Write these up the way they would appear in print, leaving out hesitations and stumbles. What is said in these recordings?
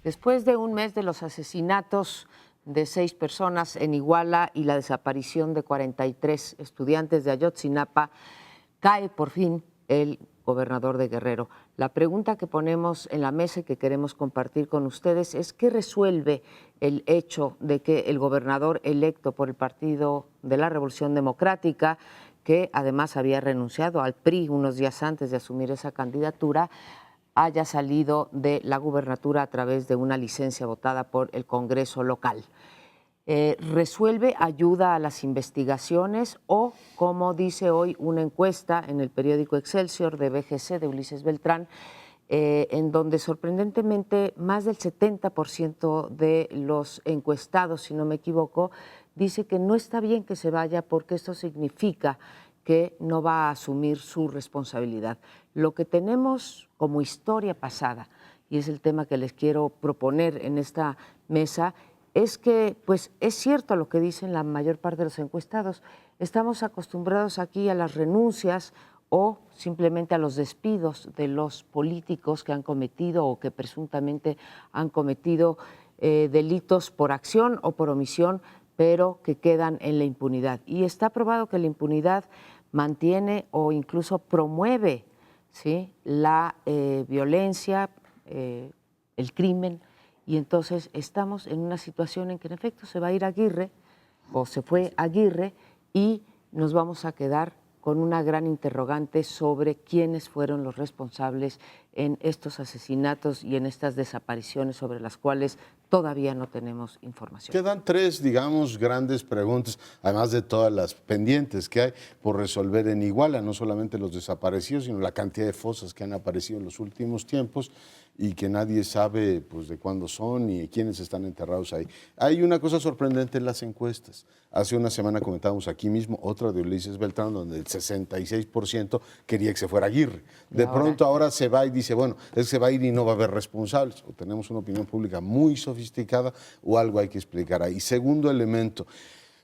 Después de un mes de los asesinatos de 6 personas en Iguala y la desaparición de 43 estudiantes de Ayotzinapa, cae por fin el gobernador de Guerrero. La pregunta que ponemos en la mesa y que queremos compartir con ustedes es ¿qué resuelve el hecho de que el gobernador electo por el Partido de la Revolución Democrática, que además había renunciado al PRI unos días antes de asumir esa candidatura, haya salido de la gubernatura a través de una licencia votada por el Congreso local? ¿Resuelve, ayuda a las investigaciones o, como dice hoy una encuesta en el periódico Excelsior de BGC de Ulises Beltrán, en donde sorprendentemente más del 70% de los encuestados, si no me equivoco, dice que no está bien que se vaya porque esto significa que no va a asumir su responsabilidad? Lo que tenemos como historia pasada, y es el tema que les quiero proponer en esta mesa, es que, pues, es cierto lo que dicen la mayor parte de los encuestados. Estamos acostumbrados aquí a las renuncias o simplemente a los despidos de los políticos que han cometido o que presuntamente han cometido delitos por acción o por omisión, pero que quedan en la impunidad. Y está probado que la impunidad mantiene o incluso promueve, ¿sí?, la violencia, el crimen. Y entonces estamos en una situación en que en efecto se va a ir Aguirre, o se fue Aguirre, y nos vamos a quedar con una gran interrogante sobre quiénes fueron los responsables en estos asesinatos y en estas desapariciones sobre las cuales todavía no tenemos información. Quedan 3, digamos, grandes preguntas, además de todas las pendientes que hay por resolver en Iguala, no solamente los desaparecidos, sino la cantidad de fosas que han aparecido en los últimos tiempos y que nadie sabe, pues, de cuándo son y quiénes están enterrados ahí. Hay una cosa sorprendente en las encuestas. Hace una semana comentábamos aquí mismo otra de Ulises Beltrán, donde el 66% quería que se fuera Aguirre. De pronto ahora se va y dice, bueno, él se va a ir y no va a haber responsables. O tenemos una opinión pública muy sofisticada o algo hay que explicar ahí. Segundo elemento,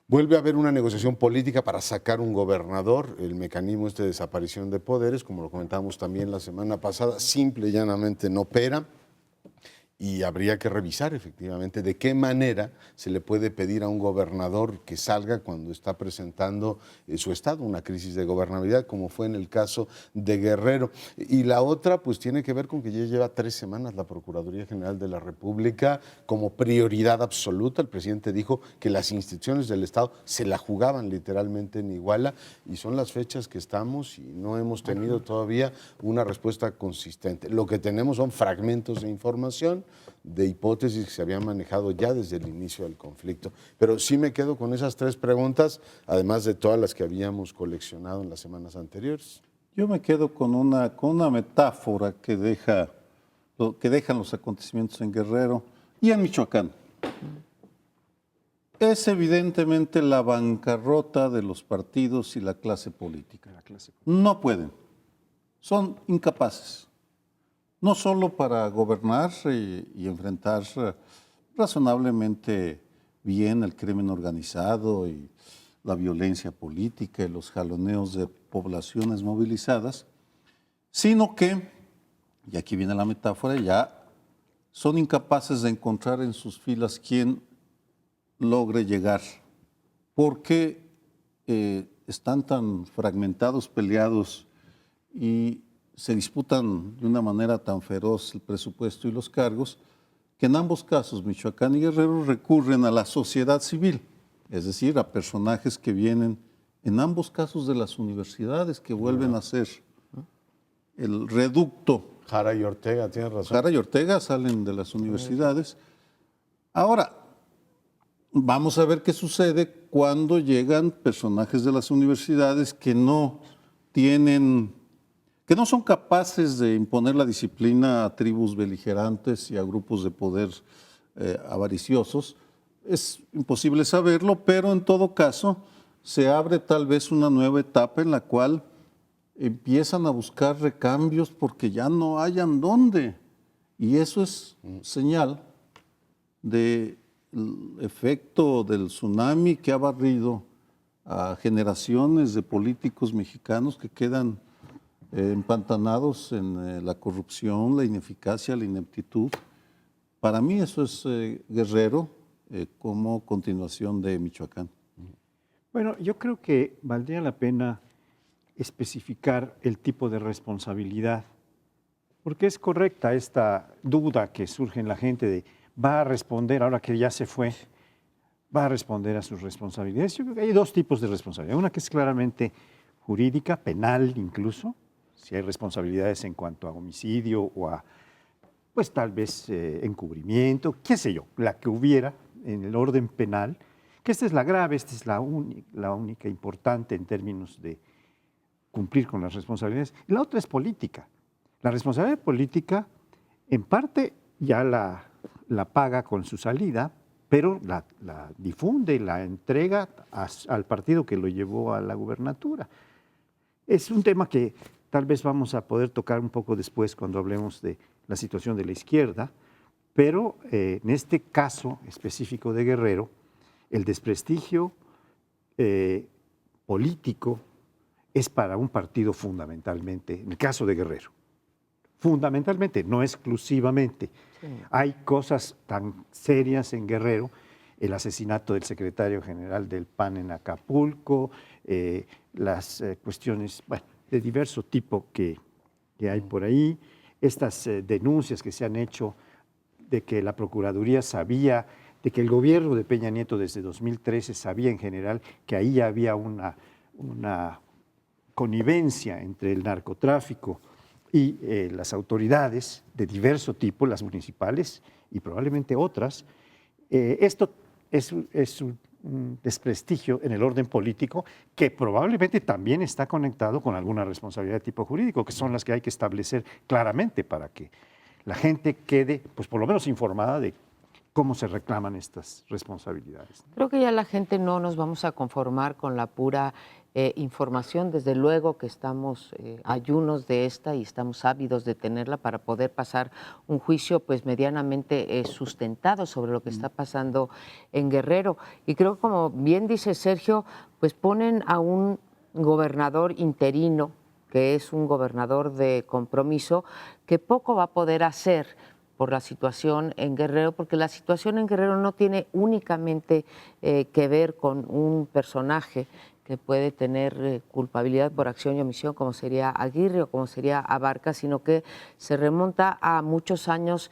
vuelve a haber una negociación política para sacar un gobernador. El mecanismo de desaparición de poderes, como lo comentábamos también la semana pasada, simple y llanamente no opera. Y habría que revisar efectivamente de qué manera se le puede pedir a un gobernador que salga cuando está presentando su estado, una crisis de gobernabilidad, como fue en el caso de Guerrero. Y la otra, pues tiene que ver con que ya lleva 3 semanas la Procuraduría General de la República como prioridad absoluta. El presidente dijo que las instituciones del Estado se la jugaban literalmente en Iguala, y son las fechas que estamos y no hemos tenido todavía una respuesta consistente. Lo que tenemos son fragmentos de información, de hipótesis que se habían manejado ya desde el inicio del conflicto. Pero sí me quedo con esas 3 preguntas, además de todas las que habíamos coleccionado en las semanas anteriores. Yo me quedo con una metáfora que dejan los acontecimientos en Guerrero y en Michoacán. Es evidentemente la bancarrota de los partidos y la clase política. No pueden, son incapaces. No solo para gobernar y enfrentar razonablemente bien el crimen organizado y la violencia política y los jaloneos de poblaciones movilizadas, sino que, y aquí viene la metáfora, ya son incapaces de encontrar en sus filas quien logre llegar, porque están tan fragmentados, peleados y se disputan de una manera tan feroz el presupuesto y los cargos, que en ambos casos, Michoacán y Guerrero, recurren a la sociedad civil, es decir, a personajes que vienen, en ambos casos, de las universidades, que vuelven a ser el reducto. Jara y Ortega, tienes razón. Jara y Ortega salen de las universidades. Ahora, vamos a ver qué sucede cuando llegan personajes de las universidades que no son capaces de imponer la disciplina a tribus beligerantes y a grupos de poder avariciosos. Es imposible saberlo, pero en todo caso se abre tal vez una nueva etapa en la cual empiezan a buscar recambios porque ya no hayan dónde. Y eso es señal del efecto del tsunami que ha barrido a generaciones de políticos mexicanos que quedan empantanados en la corrupción, la ineficacia, la ineptitud, Para mí eso es Guerrero como continuación de Michoacán. Bueno, yo creo que valdría la pena especificar el tipo de responsabilidad, porque es correcta esta duda que surge en la gente de va a responder, ahora que ya se fue, va a responder a sus responsabilidades. Yo creo que hay dos tipos de responsabilidad. Una que es claramente jurídica, penal incluso, si hay responsabilidades en cuanto a homicidio o a, pues tal vez encubrimiento, qué sé yo, la que hubiera en el orden penal, que esta es la grave, esta es la única importante en términos de cumplir con las responsabilidades. Y la otra es política. La responsabilidad política, en parte, ya la paga con su salida, pero la difunde, la entrega al partido que lo llevó a la gubernatura. Es un tema que tal vez vamos a poder tocar un poco después cuando hablemos de la situación de la izquierda, pero en este caso específico de Guerrero, el desprestigio político es para un partido fundamentalmente, en el caso de Guerrero. Fundamentalmente, no exclusivamente. Sí. Hay cosas tan serias en Guerrero, el asesinato del secretario general del PAN en Acapulco, las cuestiones de diverso tipo que hay por ahí, estas denuncias que se han hecho de que la Procuraduría sabía, de que el gobierno de Peña Nieto desde 2013 sabía en general que ahí había una connivencia entre el narcotráfico y las autoridades de diverso tipo, las municipales y probablemente otras. Esto es un desprestigio en el orden político que probablemente también está conectado con alguna responsabilidad de tipo jurídico, que son las que hay que establecer claramente para que la gente quede, pues por lo menos informada de cómo se reclaman estas responsabilidades. Creo que ya la gente no nos vamos a conformar con la pura información. Desde luego que estamos ayunos de esta y estamos ávidos de tenerla para poder pasar un juicio pues medianamente sustentado sobre lo que está pasando en Guerrero. Y creo que, como bien dice Sergio, pues ponen a un gobernador interino, que es un gobernador de compromiso, que poco va a poder hacer por la situación en Guerrero, porque la situación en Guerrero no tiene únicamente que ver con un personaje que puede tener culpabilidad por acción y omisión, como sería Aguirre o como sería Abarca, sino que se remonta a muchos años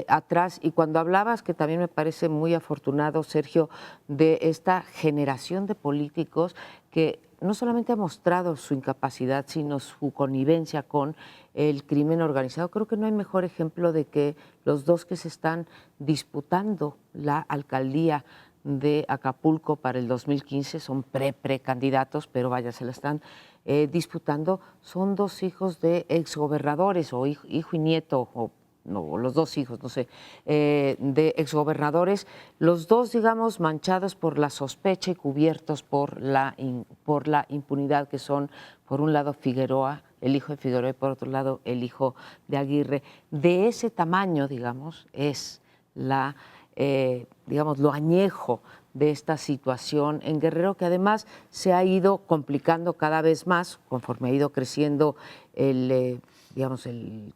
atrás. Y cuando hablabas, que también me parece muy afortunado, Sergio, de esta generación de políticos que no solamente ha mostrado su incapacidad, sino su connivencia con el crimen organizado. Creo que no hay mejor ejemplo de que los dos que se están disputando la alcaldía de Acapulco para el 2015, son precandidatos, pero vaya, se la están disputando, son dos hijos de exgobernadores, o hijo y nieto, o no, los dos hijos, no sé, de exgobernadores, los dos, digamos, manchados por la sospecha y cubiertos por la impunidad, que son, por un lado, Figueroa, el hijo de Figueroa, y por otro lado, el hijo de Aguirre. De ese tamaño, digamos, es digamos, lo añejo de esta situación en Guerrero, que además se ha ido complicando cada vez más conforme ha ido creciendo digamos, el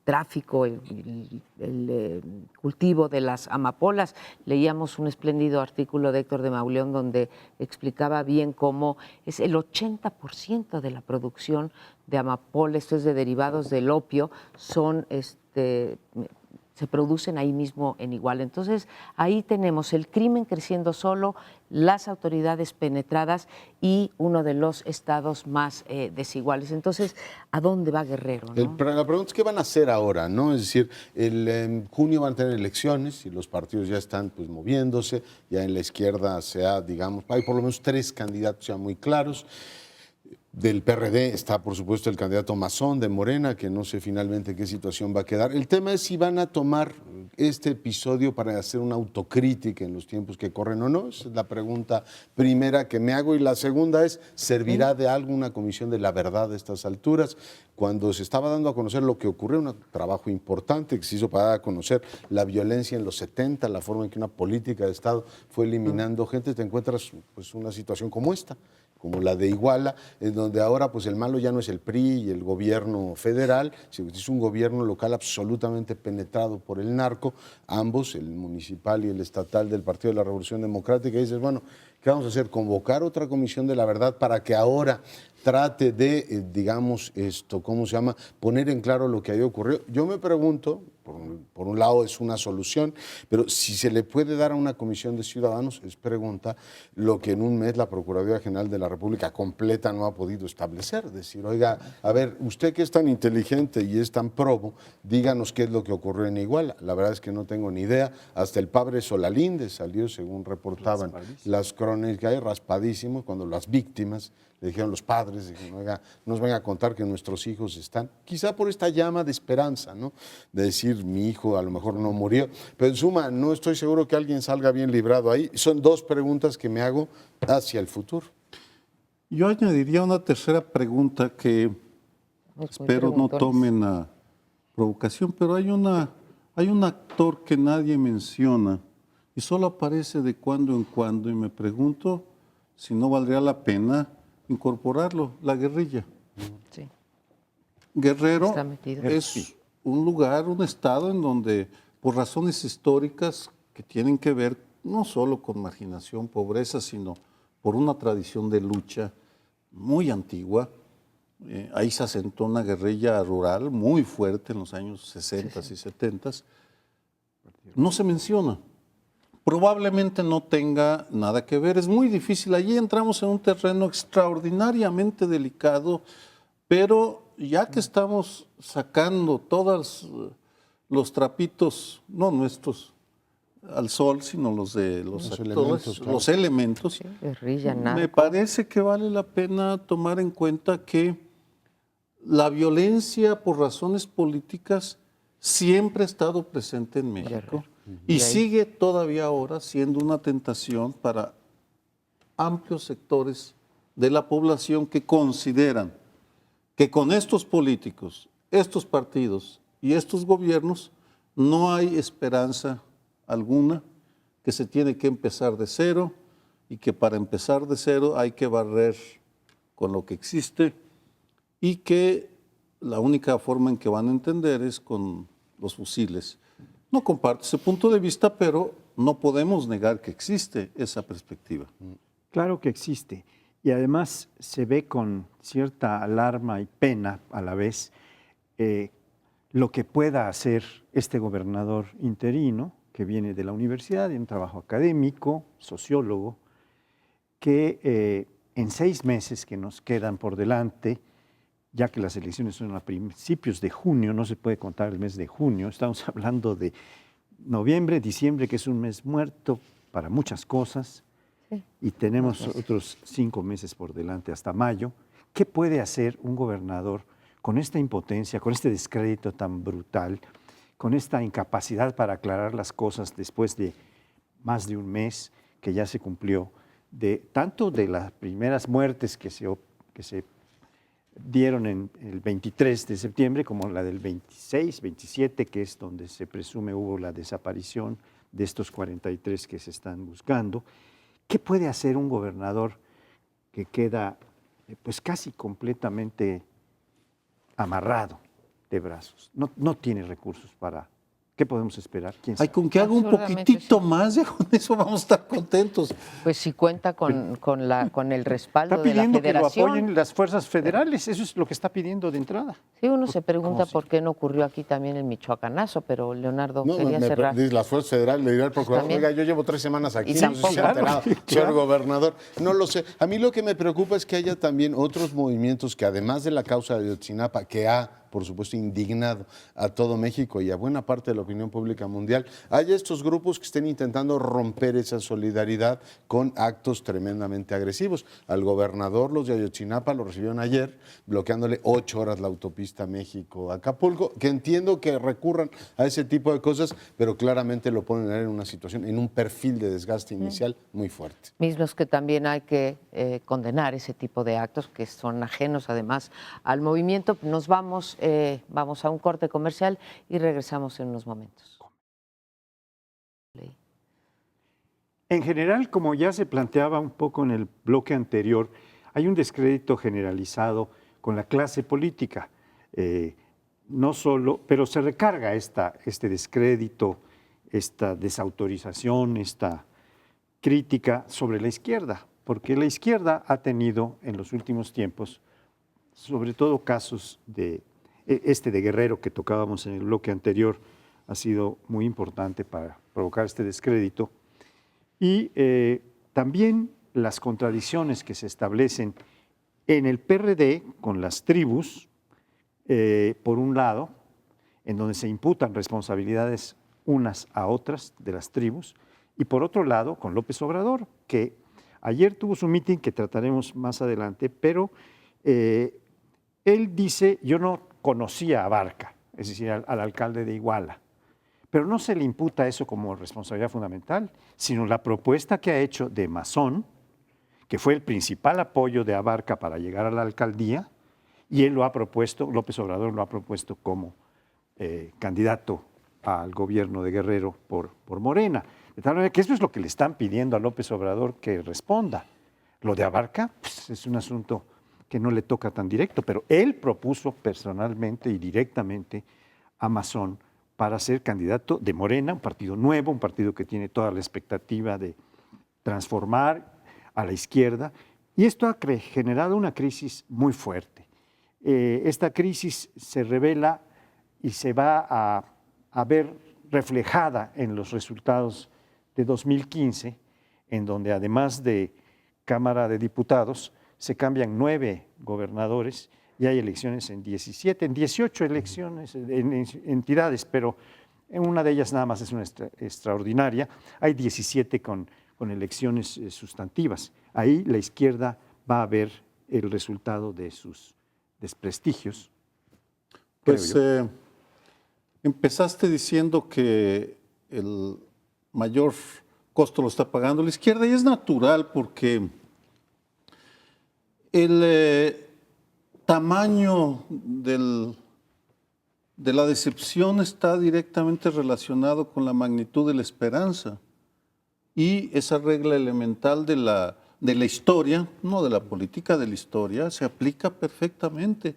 tráfico, el cultivo de las amapolas. Leíamos un espléndido artículo de Héctor de Mauleón donde explicaba bien cómo es el 80% de la producción de amapola, esto es de derivados del opio, se producen ahí mismo en Iguala. Entonces, ahí tenemos el crimen creciendo solo, las autoridades penetradas y uno de los estados más desiguales. Entonces, ¿a dónde va Guerrero, no? La pregunta es, ¿qué van a hacer ahora, no? Es decir, en junio van a tener elecciones y los partidos ya están pues moviéndose, ya en la izquierda digamos, hay por lo menos 3 candidatos ya muy claros. Del PRD está, por supuesto, el candidato Mazón de Morena, que no sé finalmente qué situación va a quedar. El tema es si van a tomar este episodio para hacer una autocrítica en los tiempos que corren o no. Esa es la pregunta primera que me hago. Y la segunda es, ¿servirá de algo una comisión de la verdad a estas alturas? Cuando se estaba dando a conocer lo que ocurrió, un trabajo importante que se hizo para dar a conocer la violencia en los 70, la forma en que una política de Estado fue eliminando gente, te encuentras pues una situación como esta, como la de Iguala, en donde ahora pues el malo ya no es el PRI y el gobierno federal, sino que es un gobierno local absolutamente penetrado por el narco, ambos, el municipal y el estatal del Partido de la Revolución Democrática, y dices, bueno, ¿qué vamos a hacer? Convocar otra comisión de la verdad para que ahora trate de, digamos, ¿cómo se llama?, poner en claro lo que ahí ocurrió. Yo me pregunto, por un lado es una solución, pero si se le puede dar a una comisión de ciudadanos, es pregunta, lo que en un mes la Procuraduría General de la República completa no ha podido establecer. Decir, oiga, a ver, usted que es tan inteligente y es tan probo, díganos qué es lo que ocurrió en Iguala. La verdad es que no tengo ni idea. Hasta el padre Solalinde salió, según reportaban las crónicas, hay raspadísimos, cuando las víctimas le dijeron los padres, dijeron, oiga, no nos venga a contar que nuestros hijos están, quizá por esta llama de esperanza, ¿no? De decir, mi hijo a lo mejor no murió, pero en suma, no estoy seguro que alguien salga bien librado ahí. Son dos preguntas que me hago hacia el futuro. Yo añadiría una tercera pregunta que espero no tomen a provocación, pero hay un actor que nadie menciona y solo aparece de cuando en cuando y me pregunto si no valdría la pena incorporarlo, la guerrilla. Sí. Guerrero Está metido. es un lugar, un estado en donde por razones históricas que tienen que ver no solo con marginación, pobreza, sino por una tradición de lucha muy antigua. Ahí se asentó una guerrilla rural muy fuerte en los años 60 y 70. No se menciona. Probablemente no tenga nada que ver. Es muy difícil. Allí entramos en un terreno extraordinariamente delicado, pero ya que estamos sacando todos los trapitos, no nuestros, al sol, sino los de los actores, los elementos, Sí, guerrilla, narco. me parece que vale la pena tomar en cuenta que la violencia por razones políticas siempre ha estado presente en México y sigue todavía ahora siendo una tentación para amplios sectores de la población que consideran que con estos políticos, estos partidos y estos gobiernos no hay esperanza alguna, que se tiene que empezar de cero y que para empezar de cero hay que barrer con lo que existe y que la única forma en que van a entender es con los fusiles. No comparto ese punto de vista, pero no podemos negar que existe esa perspectiva. Claro que existe. Y además se ve con cierta alarma y pena a la vez lo que pueda hacer este gobernador interino, que viene de la universidad, de un trabajo académico, sociólogo, que en 6 meses que nos quedan por delante, ya que las elecciones son a principios de junio, no se puede contar el mes de junio, estamos hablando de noviembre, diciembre, que es un mes muerto para muchas cosas, y tenemos otros 5 meses por delante hasta mayo. ¿Qué puede hacer un gobernador con esta impotencia, con este descrédito tan brutal, con esta incapacidad para aclarar las cosas después de más de un mes que ya se cumplió, tanto de las primeras muertes que se dieron en el 23 de septiembre como la del 26, 27, que es donde se presume hubo la desaparición de estos 43 que se están buscando? ¿Qué puede hacer un gobernador que queda pues casi completamente amarrado de brazos? No tiene recursos para... ¿Qué podemos esperar? ¿Quién sabe? Ay, con que haga un poquitito más, ya con eso vamos a estar contentos. Pues si cuenta con el respaldo Está de la pidiendo que lo federación. apoyen las fuerzas federales, eso es lo que está pidiendo de entrada. Sí, uno se pregunta por qué no ocurrió aquí también el michoacanazo, pero Leonardo quería cerrar. Las fuerzas federales le dirá al procurador, También. oiga, yo llevo 3 semanas aquí, Y no sé si se ha tampoco. enterado, señor gobernador. No lo sé. A mí lo que me preocupa es que haya también otros movimientos que además de la causa de Ayotzinapa, que ha, por supuesto, indignado a todo México y a buena parte de la opinión pública mundial, haya estos grupos que estén intentando romper esa solidaridad con actos tremendamente agresivos. Al gobernador, los de Ayotzinapa, lo recibieron ayer, bloqueándole 8 horas la autopista México-Acapulco, que entiendo que recurran a ese tipo de cosas, pero claramente lo ponen en una situación, en un perfil de desgaste inicial muy fuerte. Mismos que también hay que condenar ese tipo de actos que son ajenos además al movimiento. Nos vamos a un corte comercial y regresamos en unos momentos. En general, como ya se planteaba un poco en el bloque anterior, hay un descrédito generalizado con la clase política. No solo, pero se recarga este descrédito, esta desautorización, esta crítica sobre la izquierda, porque la izquierda ha tenido en los últimos tiempos, sobre todo casos de de Guerrero que tocábamos en el bloque anterior, ha sido muy importante para provocar este descrédito, y también las contradicciones que se establecen en el PRD con las tribus, por un lado, en donde se imputan responsabilidades unas a otras de las tribus, y por otro lado con López Obrador, que ayer tuvo su mitin que trataremos más adelante, pero él dice, yo no conocía a Barca, es decir, al alcalde de Iguala, pero no se le imputa eso como responsabilidad fundamental, sino la propuesta que ha hecho de Mazón, que fue el principal apoyo de Abarca para llegar a la alcaldía, y él lo ha propuesto, López Obrador lo ha propuesto como candidato al gobierno de Guerrero por Morena. De tal manera que eso es lo que le están pidiendo a López Obrador que responda. Lo de Abarca pues, es un asunto que no le toca tan directo, pero él propuso personalmente y directamente a Mazón para ser candidato de Morena, un partido nuevo, un partido que tiene toda la expectativa de transformar a la izquierda, y esto ha generado una crisis muy fuerte. Esta crisis se revela y se va a ver reflejada en los resultados de 2015, en donde además de Cámara de Diputados, se cambian 9 gobernadores y hay elecciones en 18 elecciones, en entidades, pero en una de ellas nada más es una extraordinaria, hay 17 con elecciones sustantivas. Ahí la izquierda va a ver el resultado de sus desprestigios. Pues empezaste diciendo que el mayor costo lo está pagando la izquierda, y es natural porque el tamaño de la decepción está directamente relacionado con la magnitud de la esperanza, y esa regla elemental de la historia, no de la política, de la historia, se aplica perfectamente.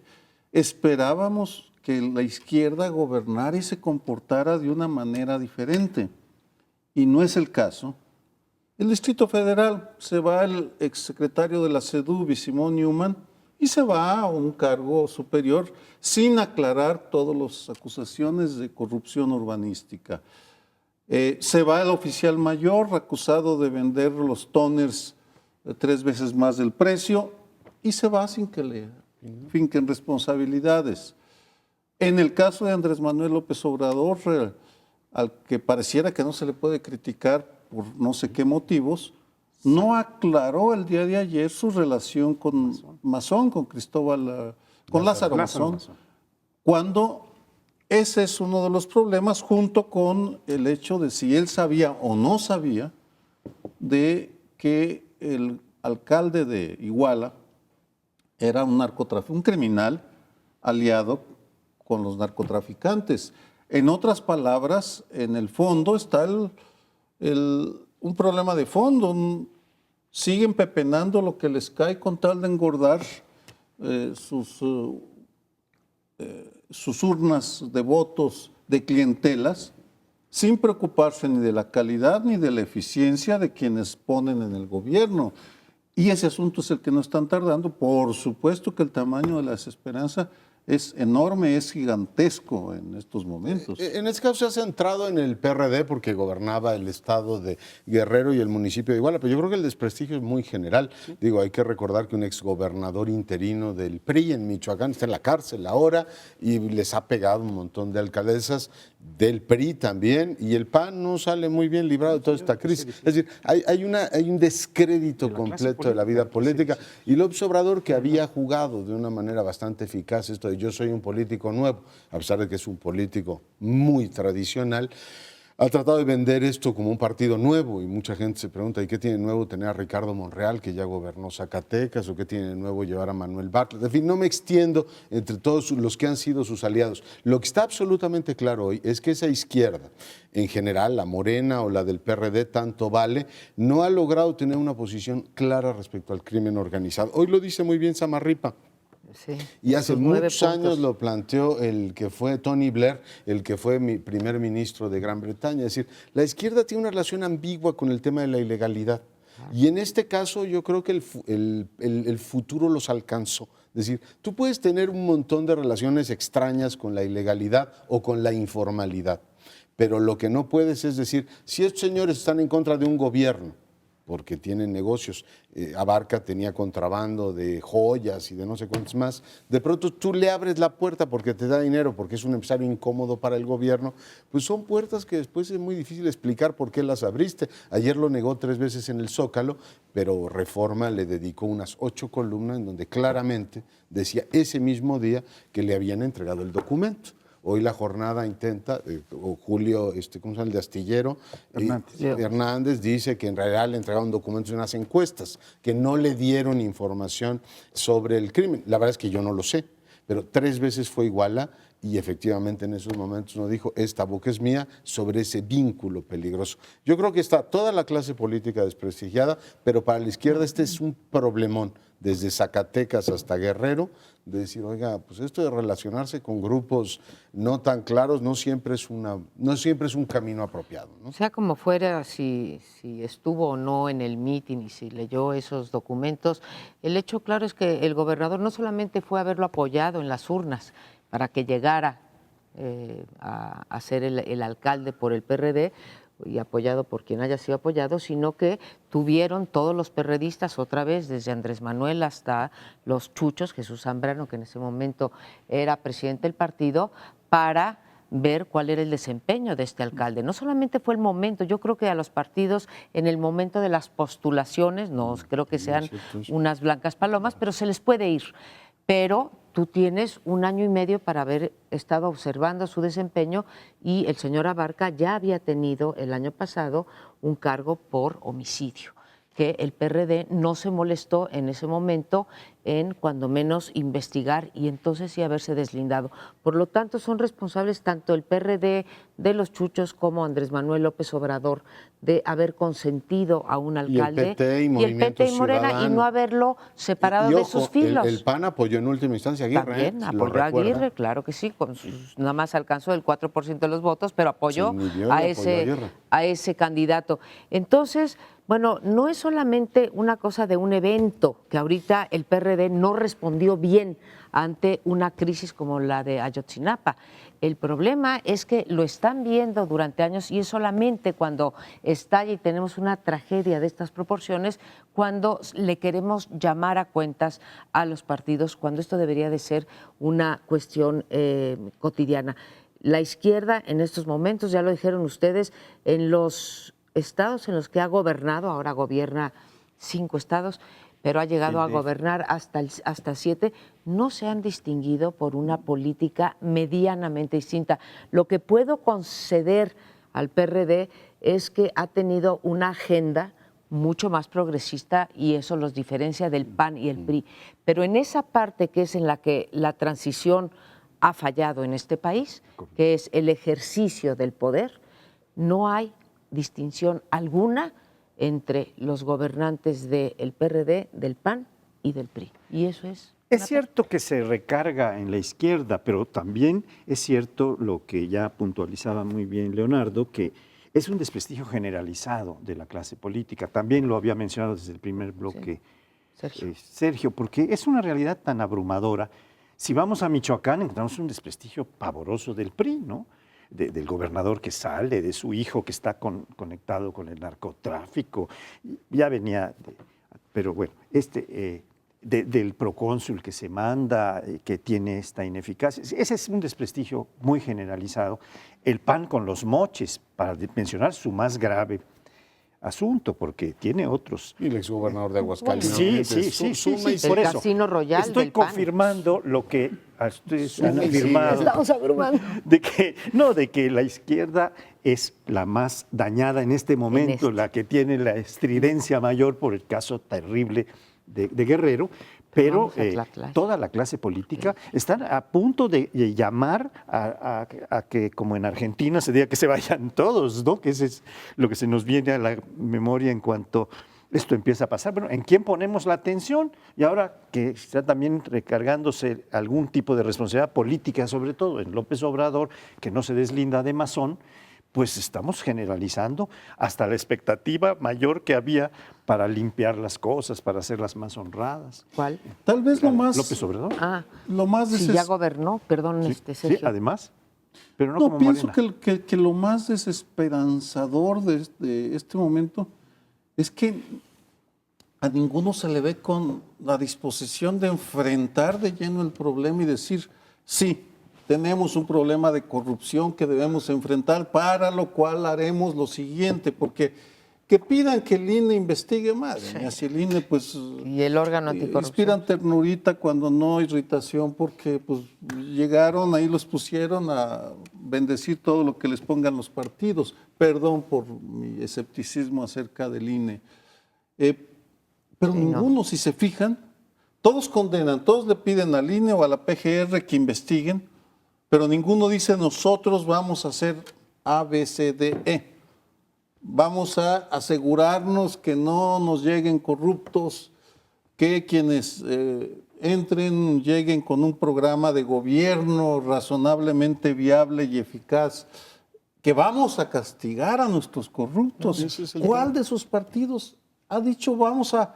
Esperábamos que la izquierda gobernara y se comportara de una manera diferente, y no es el caso. El Distrito Federal se va el exsecretario de la CEDUBI, Simón Newman, y se va a un cargo superior sin aclarar todas las acusaciones de corrupción urbanística. Se va el oficial mayor acusado de vender los toners 3 veces más del precio, y se va sin que le finquen responsabilidades. En el caso de Andrés Manuel López Obrador, al que pareciera que no se le puede criticar por no sé qué motivos, no aclaró el día de ayer su relación con Mazón, con Lázaro Mazón, cuando ese es uno de los problemas, junto con el hecho de si él sabía o no sabía de que el alcalde de Iguala era un criminal aliado con los narcotraficantes. En otras palabras, en el fondo está un problema de fondo. Siguen pepenando lo que les cae con tal de engordar sus urnas de votos, de clientelas, sin preocuparse ni de la calidad ni de la eficiencia de quienes ponen en el gobierno. Y ese asunto es el que no están tardando. Por supuesto que el tamaño de la desesperanza es enorme, es gigantesco en estos momentos. En este caso se ha centrado en el PRD porque gobernaba el estado de Guerrero y el municipio de Iguala, pero yo creo que el desprestigio es muy general. Sí. Digo, hay que recordar que un exgobernador interino del PRI en Michoacán está en la cárcel ahora y les ha pegado un montón de alcaldesas del PRI también, y el PAN no sale muy bien librado de toda esta crisis. Es decir, hay un descrédito completo de la vida política. Sí, sí. Y López Obrador, que había jugado de una manera bastante eficaz esto de yo soy un político nuevo, a pesar de que es un político muy tradicional, ha tratado de vender esto como un partido nuevo y mucha gente se pregunta, ¿y qué tiene nuevo tener a Ricardo Monreal, que ya gobernó Zacatecas, o qué tiene de nuevo llevar a Manuel Bartlett? En fin, no me extiendo entre todos los que han sido sus aliados. Lo que está absolutamente claro hoy es que esa izquierda, en general, la morena o la del PRD, tanto vale, no ha logrado tener una posición clara respecto al crimen organizado. Hoy lo dice muy bien Samarripa. Sí, Y hace sus 9 muchos años puntos. lo planteó el que fue Tony Blair, el que fue mi primer ministro de Gran Bretaña. Es decir, la izquierda tiene una relación ambigua con el tema de la ilegalidad. Y en este caso yo creo que el futuro los alcanzó. Es decir, tú puedes tener un montón de relaciones extrañas con la ilegalidad o con la informalidad, pero lo que no puedes es decir, si estos señores están en contra de un gobierno, porque tienen negocios, Abarca tenía contrabando de joyas y de no sé cuántos más, de pronto tú le abres la puerta porque te da dinero, porque es un empresario incómodo para el gobierno, pues son puertas que después es muy difícil explicar por qué las abriste. Ayer lo negó 3 veces en el Zócalo, pero Reforma le dedicó unas 8 columnas en donde claramente decía ese mismo día que le habían entregado el documento. Hoy La Jornada intenta, o Julio, ¿cómo se llama? El de Astillero, Hernández dice que en realidad le entregaron documentos en unas encuestas, que no le dieron información sobre el crimen. La verdad es que yo no lo sé, pero 3 veces fue Iguala y efectivamente en esos momentos nos dijo, esta boca es mía, sobre ese vínculo peligroso. Yo creo que está toda la clase política desprestigiada, pero para la izquierda este es un problemón, desde Zacatecas hasta Guerrero, de decir, oiga, pues esto de relacionarse con grupos no tan claros no siempre es un camino apropiado, ¿no? Sea como fuera, si estuvo o no en el mitin y si leyó esos documentos, el hecho claro es que el gobernador no solamente fue a haberlo apoyado en las urnas para que llegara a ser el alcalde por el PRD, y apoyado por quien haya sido apoyado, sino que tuvieron todos los perredistas otra vez, desde Andrés Manuel hasta los chuchos, Jesús Zambrano, que en ese momento era presidente del partido, para ver cuál era el desempeño de este alcalde. No solamente fue el momento, yo creo que a los partidos en el momento de las postulaciones, no creo que sean unas blancas palomas, pero se les puede ir. Pero tú tienes 1 año y medio para haber estado observando su desempeño y el señor Abarca ya había tenido el año pasado un cargo por homicidio, que el PRD no se molestó en ese momento en cuando menos investigar y entonces sí haberse deslindado. Por lo tanto, son responsables tanto el PRD de los chuchos como Andrés Manuel López Obrador de haber consentido a un alcalde y el PT y Movimiento Morena Ciudadano. Y no haberlo separado y de ojo, sus filos. El PAN apoyó en última instancia a Aguirre. También si lo apoyó a recuerda. Aguirre, claro que sí, nada más alcanzó el 4% de los votos, pero apoyó Se inhibió y a apoyó a Aguirre. ese candidato. Entonces, bueno, no es solamente una cosa de un evento, que ahorita el PRD no respondió bien ante una crisis como la de Ayotzinapa. El problema es que lo están viendo durante años y es solamente cuando estalla y tenemos una tragedia de estas proporciones cuando le queremos llamar a cuentas a los partidos, cuando esto debería de ser una cuestión cotidiana. La izquierda en estos momentos, ya lo dijeron ustedes, en los estados en los que ha gobernado, ahora gobierna 5 estados, pero ha llegado a gobernar hasta 7, no se han distinguido por una política medianamente distinta. Lo que puedo conceder al PRD es que ha tenido una agenda mucho más progresista y eso los diferencia del PAN y el PRI. Pero en esa parte que es en la que la transición ha fallado en este país, que es el ejercicio del poder, no hay distinción alguna entre los gobernantes del PRD, del PAN y del PRI. Y eso es... Es cierto que se recarga en la izquierda, pero también es cierto lo que ya puntualizaba muy bien Leonardo, que es un desprestigio generalizado de la clase política. También lo había mencionado desde el primer bloque Sergio, porque es una realidad tan abrumadora. Si vamos a Michoacán, encontramos un desprestigio pavoroso del PRI, ¿no? Del gobernador que sale, de su hijo que está conectado con el narcotráfico, ya venía, pero bueno, del procónsul que se manda, que tiene esta ineficacia, ese es un desprestigio muy generalizado. El PAN con los moches, para mencionar su más grave asunto, porque tiene otros. Y el exgobernador de Aguascalientes. Sí, Suma y por El eso. Casino Royal Estoy del PAN. confirmando lo que ustedes han Sí, afirmado. Estamos abrumando. De que la izquierda es la más dañada en este momento, este. la que tiene la estridencia mayor por el caso terrible de Guerrero, pero Vamos a Tlaxcala. toda la clase política están a punto de llamar a que, como en Argentina, se diga que se vayan todos, ¿no? Que ese es lo que se nos viene a la memoria en cuanto esto empieza a pasar. Bueno, ¿en quién ponemos la atención? Y ahora que está también recargándose algún tipo de responsabilidad política, sobre todo en López Obrador, que no se deslinda de masón, pues estamos generalizando hasta la expectativa mayor que había para limpiar las cosas, para hacerlas más honradas. ¿Cuál? Tal vez lo más, López Obrador. Ah, lo más si ya gobernó, perdón, Sí, Sergio. sí, además, pero no, No, como pienso Morena. que lo más desesperanzador de este momento es que a ninguno se le ve con la disposición de enfrentar de lleno el problema y decir, sí, tenemos un problema de corrupción que debemos enfrentar, para lo cual haremos lo siguiente, porque que pidan que el INE investigue más, y así el INE pues Y el órgano anticorrupción. inspiran ternurita cuando no irritación, porque pues llegaron, ahí los pusieron a bendecir todo lo que les pongan los partidos. Perdón por mi escepticismo acerca del INE. Pero ninguno, si se fijan, todos condenan, todos le piden al INE o a la PGR que investiguen, pero ninguno dice nosotros vamos a hacer A, B, C, D, E. Vamos a asegurarnos que no nos lleguen corruptos, que quienes entren lleguen con un programa de gobierno razonablemente viable y eficaz, que vamos a castigar a nuestros corruptos. No, ese es el ¿Cuál de sus partidos ha dicho vamos a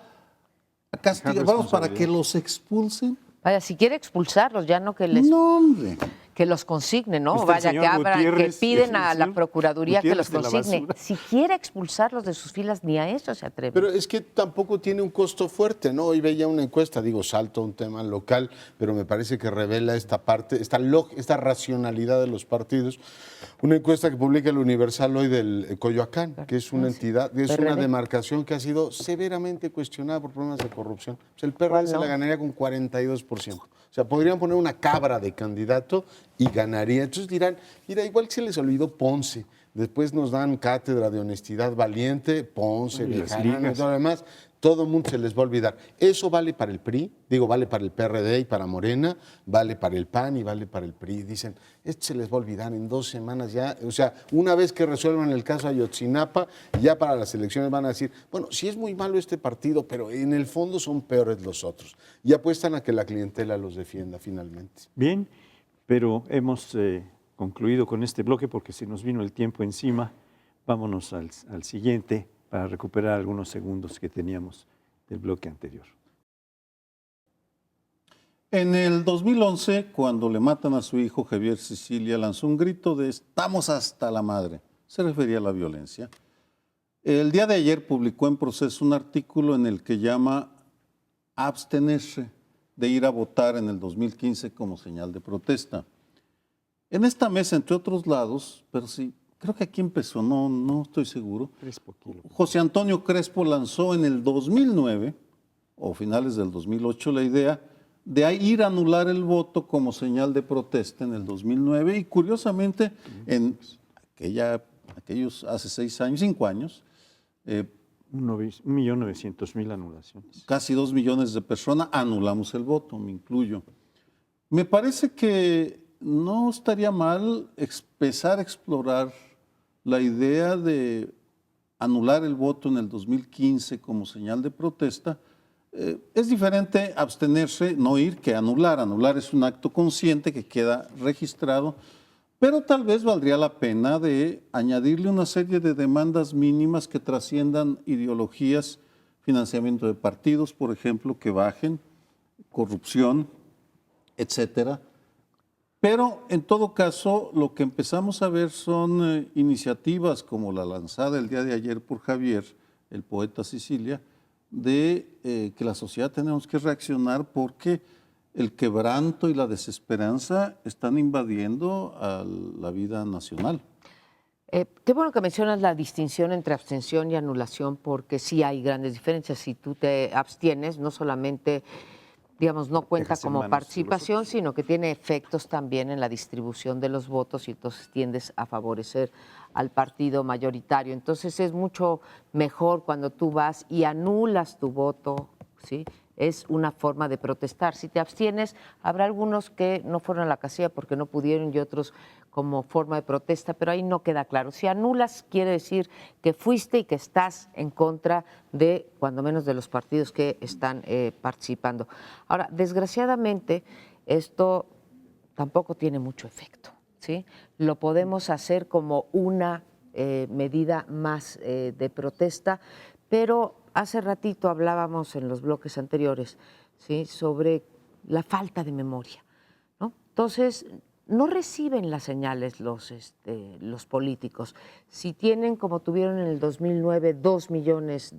castigar, vamos para que los expulsen? Vaya, si quiere expulsarlos, ya no que les No, hombre. que los consigne, ¿no? Está el Vaya, señor que abran, que Gutiérrez, piden el a la señor Procuraduría que los Gutiérrez de la consigne. basura. Si quiere expulsarlos de sus filas, ni a eso se atreve. Pero es que tampoco tiene un costo fuerte, ¿no? Hoy veía una encuesta, digo, salto a un tema local, pero me parece que revela esta parte, esta racionalidad de los partidos. Una encuesta que publica el Universal hoy del Coyoacán, que es una entidad, es una PRD. demarcación que ha sido severamente cuestionada por problemas de corrupción. Pues el PRD se la ganaría con 42%. O sea, podrían poner una cabra de candidato y ganaría. Entonces dirán, mira, igual se les olvidó Ponce. Después nos dan cátedra de honestidad valiente, Ponce, Y las Bejarano y ligas. todo lo demás. Todo el mundo se les va a olvidar. Eso vale para el PRI, digo, vale para el PRD y para Morena, vale para el PAN y vale para el PRI. Dicen, esto se les va a olvidar en 2 semanas ya. O sea, una vez que resuelvan el caso Ayotzinapa, ya para las elecciones van a decir, bueno, sí es muy malo este partido, pero en el fondo son peores los otros. Y apuestan a que la clientela los defienda finalmente. Bien, pero hemos concluido con este bloque porque se nos vino el tiempo encima. Vámonos al siguiente para recuperar algunos segundos que teníamos del bloque anterior. En el 2011, cuando le matan a su hijo, Javier Sicilia lanzó un grito de "estamos hasta la madre". Se refería a la violencia. El día de ayer publicó en Proceso un artículo en el que llama a abstenerse de ir a votar en el 2015 como señal de protesta. En esta mesa, entre otros lados, pero sí, creo que aquí empezó, no estoy seguro, José Antonio Crespo lanzó en el 2009, o finales del 2008, la idea de ir a anular el voto como señal de protesta en el 2009 y curiosamente en aquellos hace 5 años, 1.900.000 anulaciones. casi 2 millones de personas anulamos el voto, me incluyo. Me parece que no estaría mal empezar a explorar la idea de anular el voto en el 2015 como señal de protesta. Es diferente abstenerse, no ir, que anular. Anular es un acto consciente que queda registrado, pero tal vez valdría la pena de añadirle una serie de demandas mínimas que trasciendan ideologías, financiamiento de partidos, por ejemplo, que bajen, corrupción, etcétera. Pero en todo caso, lo que empezamos a ver son iniciativas como la lanzada el día de ayer por Javier, el poeta Sicilia, de que la sociedad tenemos que reaccionar porque el quebranto y la desesperanza están invadiendo a la vida nacional. Qué bueno que mencionas la distinción entre abstención y anulación, porque sí hay grandes diferencias. Si tú te abstienes, no solamente, digamos, no cuenta Dejas en como manos de los participación, otros. sino que tiene efectos también en la distribución de los votos y entonces tiendes a favorecer al partido mayoritario. Entonces es mucho mejor cuando tú vas y anulas tu voto, ¿sí? Es una forma de protestar. Si te abstienes, habrá algunos que no fueron a la casilla porque no pudieron y otros como forma de protesta, pero ahí no queda claro. Si anulas, quiere decir que fuiste y que estás en contra de, cuando menos, de los partidos que están participando. Ahora, desgraciadamente, esto tampoco tiene mucho efecto, ¿sí? Lo podemos hacer como una medida más de protesta, pero hace ratito hablábamos en los bloques anteriores, ¿sí?, sobre la falta de memoria, ¿no? Entonces, no reciben las señales los políticos. Si tienen, como tuvieron en el 2009, 2 millones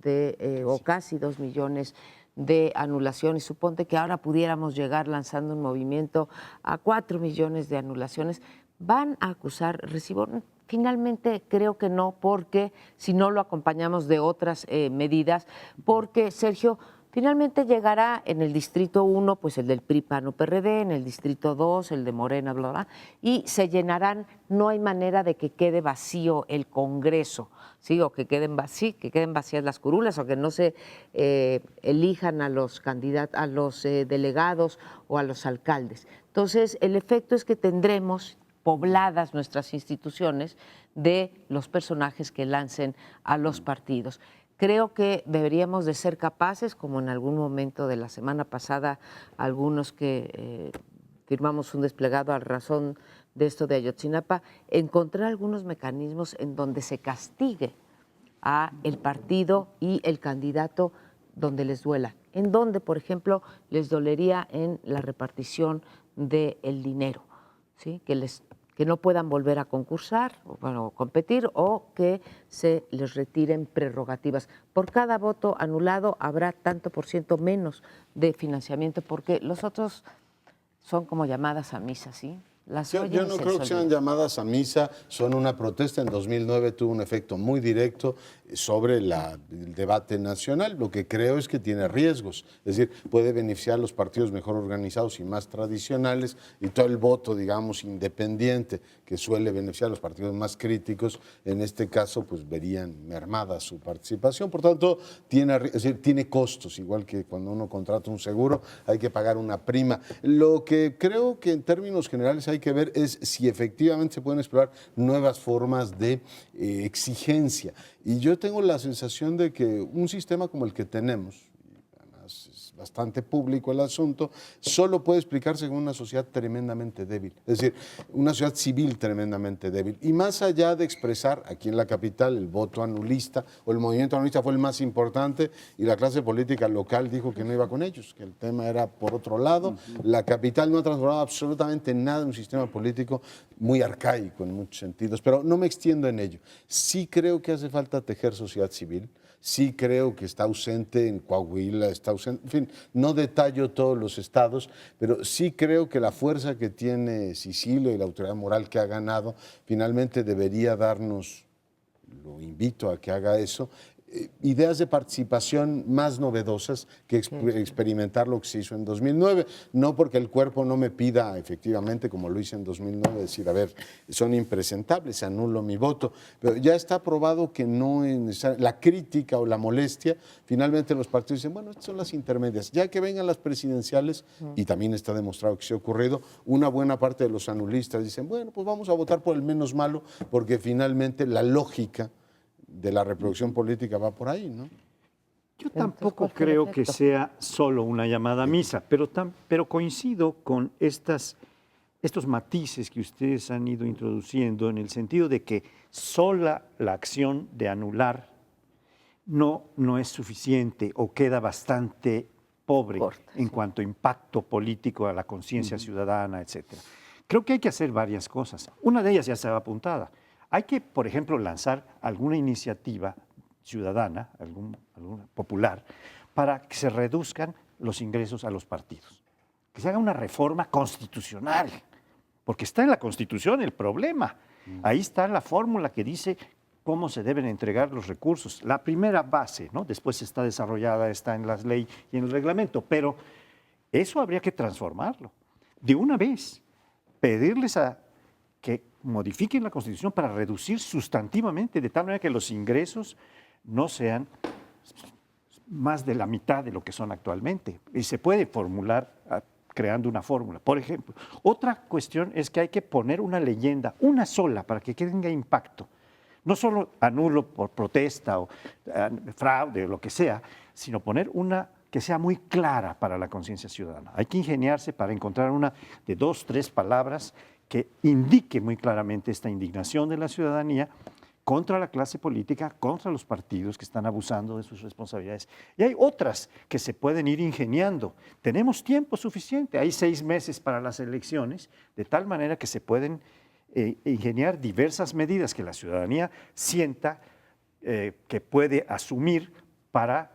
o casi 2 millones de anulaciones, suponte que ahora pudiéramos llegar lanzando un movimiento a 4 millones de anulaciones, ¿van a acusar recibo? Finalmente creo que no, porque si no lo acompañamos de otras medidas, porque, Sergio, finalmente llegará en el distrito 1, pues el del PRI, PAN o PRD, en el distrito 2, el de Morena, bla, bla, y se llenarán. No hay manera de que quede vacío el Congreso, ¿sí? O que queden vacías las curules, o que no se elijan a los candidatos, a los delegados o a los alcaldes. Entonces, el efecto es que tendremos pobladas nuestras instituciones de los personajes que lancen a los partidos. Creo que deberíamos de ser capaces, como en algún momento de la semana pasada, algunos que firmamos un desplegado a razón de esto de Ayotzinapa, encontrar algunos mecanismos en donde se castigue a el partido y el candidato donde les duela, en donde, por ejemplo, les dolería en la repartición del dinero, ¿sí? Que no puedan volver a concursar, o competir, o que se les retiren prerrogativas. Por cada voto anulado habrá tanto por ciento menos de financiamiento, porque los otros son como llamadas a misa, ¿sí? Las Yo oyen y no se creo les que sean olvida. llamadas a misa, son una protesta. En 2009 tuvo un efecto muy directo sobre el debate nacional. Lo que creo es que tiene riesgos, es decir, puede beneficiar a los partidos mejor organizados y más tradicionales, y todo el voto, digamos, independiente, que suele beneficiar a los partidos más críticos, en este caso, pues verían mermada su participación. Por tanto, es decir, tiene costos, igual que cuando uno contrata un seguro, hay que pagar una prima. Lo que creo que en términos generales hay que ver es si efectivamente se pueden explorar nuevas formas de exigencia. Y yo tengo la sensación de que un sistema como el que tenemos, además es bastante público el asunto, solo puede explicarse con una sociedad tremendamente débil, es decir, una sociedad civil tremendamente débil. Y más allá de expresar aquí en la capital el voto anulista o el movimiento anulista fue el más importante y la clase política local dijo que no iba con ellos, que el tema era por otro lado. La capital no ha transformado absolutamente nada en un sistema político muy arcaico en muchos sentidos, pero no me extiendo en ello. Sí creo que hace falta tejer sociedad civil. Sí creo que está ausente en Coahuila, está ausente, en fin, no detallo todos los estados, pero sí creo que la fuerza que tiene Sicilia y la autoridad moral que ha ganado finalmente debería darnos, lo invito a que haga eso, ideas de participación más novedosas que experimentar lo que se hizo en 2009. No porque el cuerpo no me pida, efectivamente, como lo hice en 2009, decir, a ver, son impresentables, anulo mi voto, pero ya está probado que no es necesario. La crítica o la molestia, finalmente los partidos dicen, bueno, estas son las intermedias. Ya que vengan las presidenciales, y también está demostrado que se ha ocurrido, una buena parte de los anulistas dicen, bueno, pues vamos a votar por el menos malo, porque finalmente la lógica de la reproducción política va por ahí, ¿no? Yo Entonces, tampoco ¿cuál fue el creo que efecto? sea solo una llamada a misa, pero coincido con estos matices que ustedes han ido introduciendo en el sentido de que sola la acción de anular no es suficiente o queda bastante pobre Corta, en sí. cuanto a impacto político a la conciencia ciudadana, etcétera. Creo que hay que hacer varias cosas. Una de ellas ya estaba apuntada. Hay que, por ejemplo, lanzar alguna iniciativa ciudadana, alguna popular, para que se reduzcan los ingresos a los partidos. Que se haga una reforma constitucional, porque está en la Constitución el problema. Ahí está la fórmula que dice cómo se deben entregar los recursos. La primera base, ¿no? Después está desarrollada, está en las leyes y en el reglamento, pero eso habría que transformarlo. De una vez, pedirles a que modifiquen la Constitución para reducir sustantivamente, de tal manera que los ingresos no sean más de la mitad de lo que son actualmente. Y se puede formular creando una fórmula. Por ejemplo, otra cuestión es que hay que poner una leyenda, una sola, para que tenga impacto. No solo anulo por protesta o fraude o lo que sea, sino poner una que sea muy clara para la conciencia ciudadana. Hay que ingeniarse para encontrar una de 2, 3 palabras que indique muy claramente esta indignación de la ciudadanía contra la clase política, contra los partidos que están abusando de sus responsabilidades. Y hay otras que se pueden ir ingeniando. Tenemos tiempo suficiente, hay 6 meses para las elecciones, de tal manera que se pueden ingeniar diversas medidas que la ciudadanía sienta que puede asumir para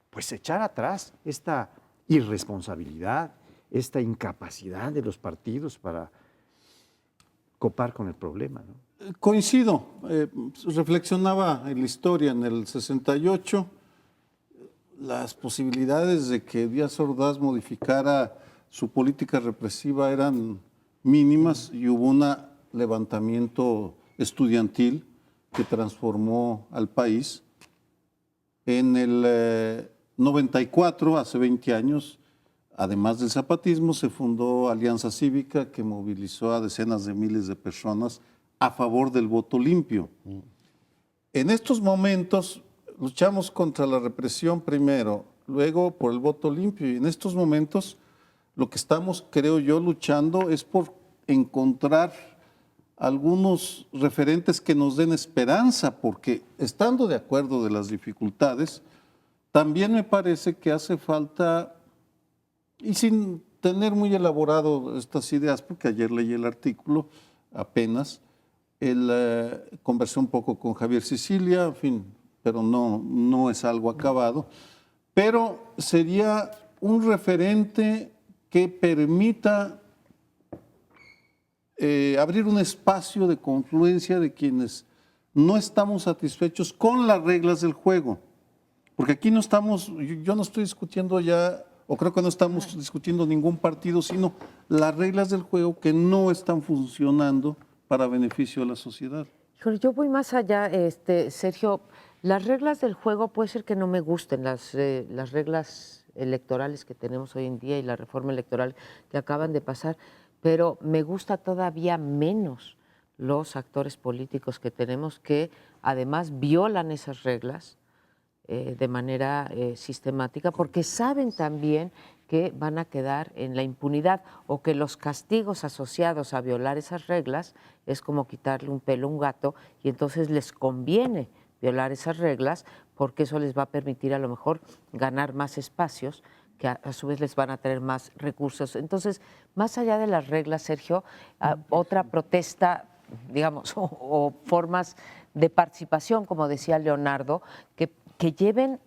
pues echar atrás esta irresponsabilidad, esta incapacidad de los partidos para copar con el problema, ¿no? Coincido, reflexionaba en la historia en el 68, las posibilidades de que Díaz Ordaz modificara su política represiva eran mínimas y hubo un levantamiento estudiantil que transformó al país. En el 94, hace 20 años, además del zapatismo, se fundó Alianza Cívica que movilizó a decenas de miles de personas a favor del voto limpio. En estos momentos luchamos contra la represión primero, luego por el voto limpio, y en estos momentos lo que estamos, creo yo, luchando es por encontrar algunos referentes que nos den esperanza, porque estando de acuerdo de las dificultades, también me parece que hace falta, y sin tener muy elaborado estas ideas, porque ayer leí el artículo apenas, conversé un poco con Javier Sicilia, en fin, pero no es algo acabado, pero sería un referente que permita abrir un espacio de confluencia de quienes no estamos satisfechos con las reglas del juego. Porque aquí no estamos, yo no estoy discutiendo ya, o creo que no estamos discutiendo ningún partido, sino las reglas del juego que no están funcionando para beneficio de la sociedad. Híjole, yo voy más allá, Sergio. Las reglas del juego puede ser que no me gusten, las reglas electorales que tenemos hoy en día y la reforma electoral que acaban de pasar, pero me gusta todavía menos los actores políticos que tenemos que además violan esas reglas de manera sistemática porque saben también que van a quedar en la impunidad o que los castigos asociados a violar esas reglas es como quitarle un pelo a un gato y entonces les conviene violar esas reglas porque eso les va a permitir a lo mejor ganar más espacios que a su vez les van a traer más recursos. Entonces, más allá de las reglas, Sergio, otra protesta, digamos, o formas de participación, como decía Leonardo, que lleven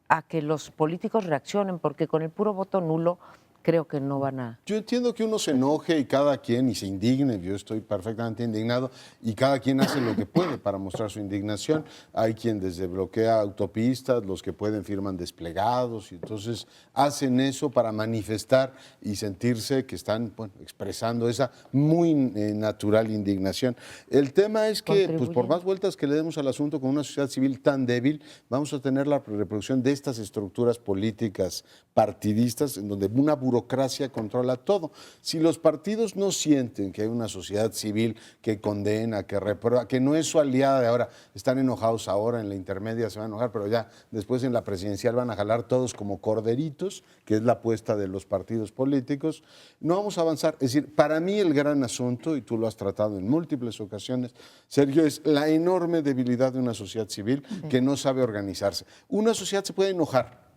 a que los políticos reaccionen, porque con el puro voto nulo creo que no van a... Yo entiendo que uno se enoje y cada quien y se indigne, yo estoy perfectamente indignado y cada quien hace lo que puede para mostrar su indignación. Hay quien desde bloquea autopistas, los que pueden firman desplegados y entonces hacen eso para manifestar y sentirse que están expresando esa muy natural indignación. El tema es que pues, por más vueltas que le demos al asunto con una sociedad civil tan débil, vamos a tener la reproducción de estas estructuras políticas partidistas en donde una burocracia controla todo. Si los partidos no sienten que hay una sociedad civil que condena, que reprueba, que no es su aliada de ahora, están enojados ahora, en la intermedia se van a enojar, pero ya después en la presidencial van a jalar todos como corderitos, que es la apuesta de los partidos políticos, no vamos a avanzar. Es decir, para mí el gran asunto, y tú lo has tratado en múltiples ocasiones, Sergio, es la enorme debilidad de una sociedad civil que no sabe organizarse. Una sociedad se puede enojar,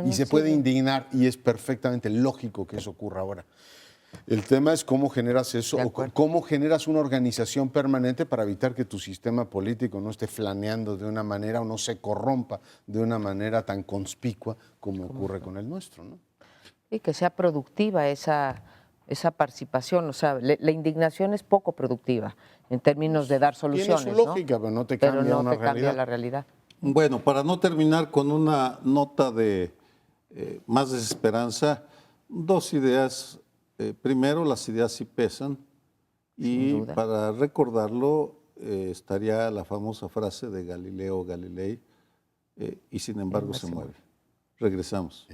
y se puede indignar y es perfectamente lógico que eso ocurra ahora. El tema es cómo generas eso o cómo generas una organización permanente para evitar que tu sistema político no esté flaneando de una manera o no se corrompa de una manera tan conspicua como ocurre con el nuestro, ¿no? Y que sea productiva esa participación, o sea, la indignación es poco productiva en términos de dar soluciones. Tiene su lógica, pero no te Pero cambia no una te cambia realidad. la realidad. Bueno, para no terminar con una nota de más desesperanza, dos ideas. Primero, las ideas sí pesan. Y Sin duda. para recordarlo, estaría la famosa frase de Galileo Galilei, y sin embargo se mueve. Regresamos.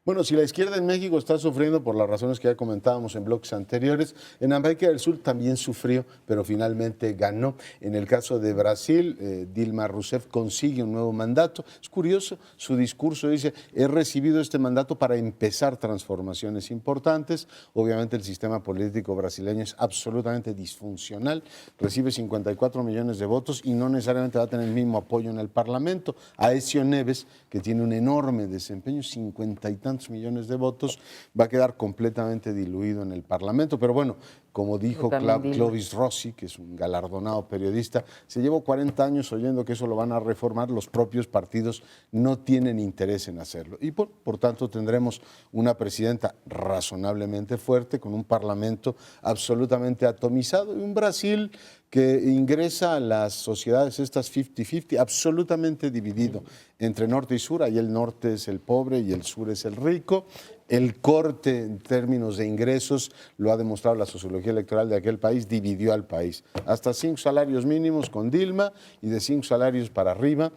Bueno, si la izquierda en México está sufriendo por las razones que ya comentábamos en bloques anteriores, en América del Sur también sufrió, pero finalmente ganó. En el caso de Brasil, Dilma Rousseff consigue un nuevo mandato. Es curioso, su discurso dice, he recibido este mandato para empezar transformaciones importantes. Obviamente el sistema político brasileño es absolutamente disfuncional, recibe 54 millones de votos y no necesariamente va a tener el mismo apoyo en el Parlamento. Aécio Neves, que tiene un enorme desempeño, 50 y tantos millones de votos, va a quedar completamente diluido en el Parlamento. Pero bueno, como dijo Clovis Rossi, que es un galardonado periodista, se llevó 40 años oyendo que eso lo van a reformar, los propios partidos no tienen interés en hacerlo. Y por tanto tendremos una presidenta razonablemente fuerte, con un Parlamento absolutamente atomizado y un Brasil que ingresa a las sociedades estas 50-50, absolutamente dividido entre norte y sur. Ahí el norte es el pobre y el sur es el rico. El corte en términos de ingresos, lo ha demostrado la sociología electoral de aquel país, dividió al país. Hasta 5 salarios mínimos con Dilma y de 5 salarios para arriba,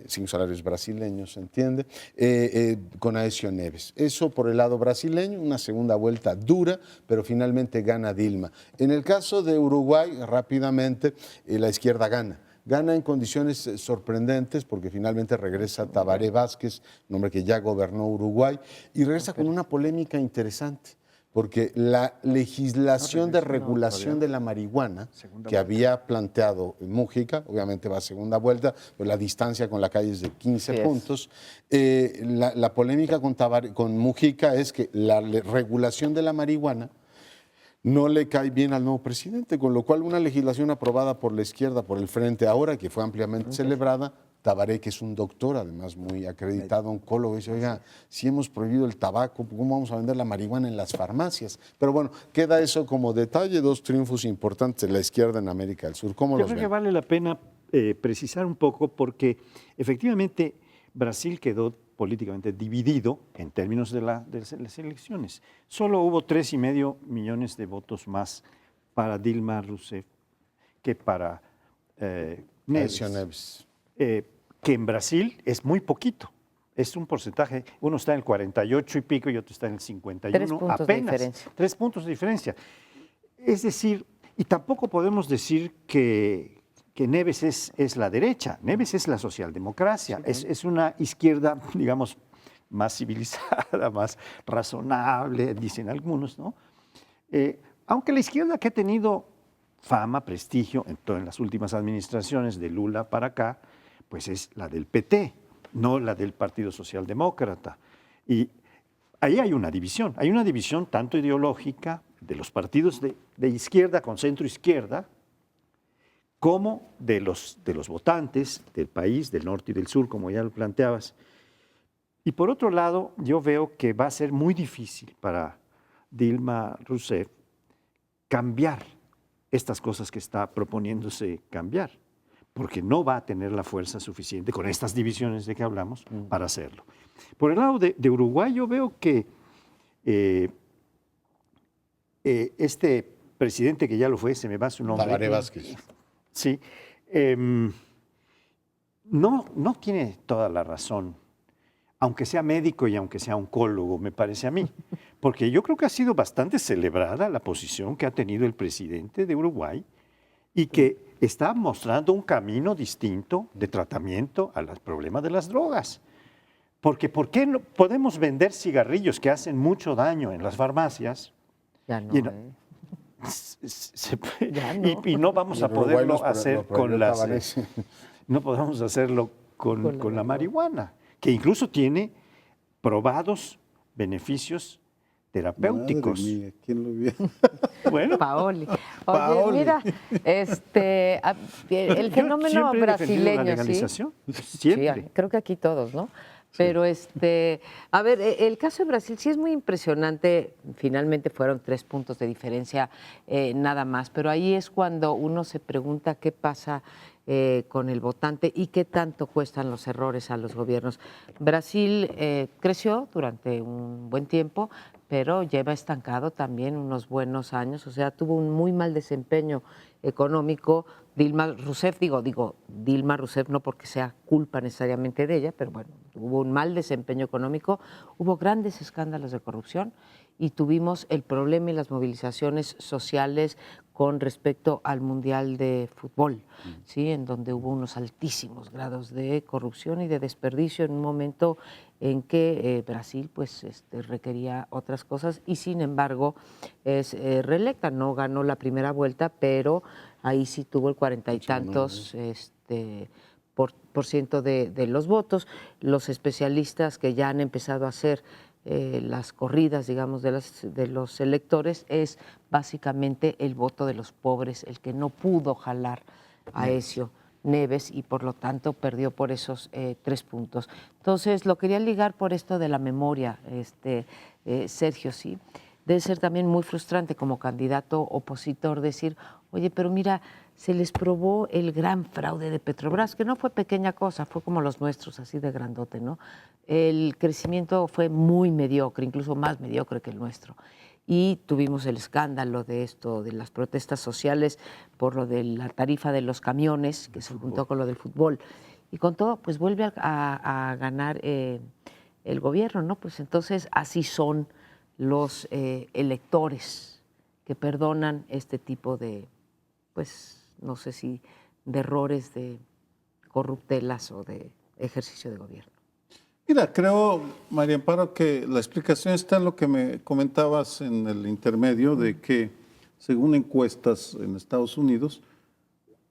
5 salarios brasileños, ¿se entiende? Con Aécio Neves. Eso por el lado brasileño, una segunda vuelta dura, pero finalmente gana Dilma. En el caso de Uruguay, rápidamente, la izquierda gana. Gana en condiciones sorprendentes porque finalmente regresa Tabaré Vázquez, un hombre que ya gobernó Uruguay, y regresa con una polémica interesante, porque la legislación de regulación de la marihuana que había planteado Mújica, obviamente va a segunda vuelta, pero la distancia con la calle es de 15 puntos. La polémica con Mújica es que la regulación de la marihuana no le cae bien al nuevo presidente, con lo cual una legislación aprobada por la izquierda, por el Frente Ahora, que fue ampliamente celebrada, Tabaré, que es un doctor, además muy acreditado, oncólogo, dice, oiga, si hemos prohibido el tabaco, ¿cómo vamos a vender la marihuana en las farmacias? Pero bueno, queda eso como detalle, dos triunfos importantes de la izquierda en América del Sur. ¿Cómo Yo los creo ven? que vale la pena precisar un poco porque efectivamente Brasil quedó políticamente dividido en términos de las elecciones. Solo hubo 3,5 millones de votos más para Dilma Rousseff que para Aécio Neves. Neves. Que en Brasil es muy poquito. Es un porcentaje, uno está en el 48 y pico y otro está en el 51. 3 puntos apenas. de diferencia. 3 puntos de diferencia. Es decir, y tampoco podemos decir que Neves es la derecha. Neves es la socialdemocracia. Sí, es una izquierda, digamos, más civilizada, más razonable, dicen algunos, ¿no? Aunque la izquierda que ha tenido fama, prestigio en las últimas administraciones de Lula para acá, pues es la del PT, no la del Partido Socialdemócrata. Y ahí hay una división tanto ideológica de los partidos de izquierda con centro izquierda, como de los votantes del país, del norte y del sur, como ya lo planteabas. Y por otro lado, yo veo que va a ser muy difícil para Dilma Rousseff cambiar estas cosas que está proponiéndose cambiar, porque no va a tener la fuerza suficiente con estas divisiones de que hablamos para hacerlo. Por el lado de Uruguay, yo veo que este presidente que ya lo fue, se me va su nombre. Tabaré Vázquez. Sí, no tiene toda la razón, aunque sea médico y aunque sea oncólogo, me parece a mí, porque yo creo que ha sido bastante celebrada la posición que ha tenido el presidente de Uruguay y que está mostrando un camino distinto de tratamiento al problema de las drogas. Porque ¿por qué no podemos vender cigarrillos que hacen mucho daño en las farmacias? Ya no, y no vamos a poderlo hacer con las... No podemos hacerlo con la marihuana, que incluso tiene probados beneficios terapéuticos. Madre mía, ¿quién lo vio? Bueno. Paoli. Oye, mira, el fenómeno siempre he defendido brasileño, la legalización. ¿sí? Siempre. Sí, creo que aquí todos, ¿no? Pero a ver, el caso de Brasil sí es muy impresionante. Finalmente fueron 3 puntos de diferencia nada más, pero ahí es cuando uno se pregunta qué pasa con el votante y qué tanto cuestan los errores a los gobiernos. Brasil creció durante un buen tiempo, pero lleva estancado también unos buenos años, o sea, tuvo un muy mal desempeño económico. Dilma Rousseff, digo Dilma Rousseff no porque sea culpa necesariamente de ella, pero bueno, hubo un mal desempeño económico, hubo grandes escándalos de corrupción y tuvimos el problema y las movilizaciones sociales con respecto al Mundial de Fútbol, ¿sí? En donde hubo unos altísimos grados de corrupción y de desperdicio en un momento en que Brasil pues requería otras cosas y sin embargo es reelecta, no ganó la primera vuelta, pero ahí sí tuvo el 40 y tantos por ciento de los votos. Los especialistas que ya han empezado a hacer las corridas, digamos, de los electores, es básicamente el voto de los pobres, el que no pudo jalar a Aécio Neves y por lo tanto perdió por esos 3 puntos. Entonces, lo quería ligar por esto de la memoria, Sergio, sí. Debe ser también muy frustrante como candidato opositor decir, oye, pero mira, se les probó el gran fraude de Petrobras, que no fue pequeña cosa, fue como los nuestros, así de grandote, ¿no? El crecimiento fue muy mediocre, incluso más mediocre que el nuestro. Y tuvimos el escándalo de esto, de las protestas sociales por lo de la tarifa de los camiones, que se juntó con lo del fútbol. Y con todo, pues vuelve a ganar el gobierno, ¿no? Pues entonces así son los electores que perdonan este tipo de, pues, no sé si de errores, de corruptelas o de ejercicio de gobierno. Mira, creo, María Amparo, que la explicación está en lo que me comentabas en el intermedio, de que según encuestas en Estados Unidos,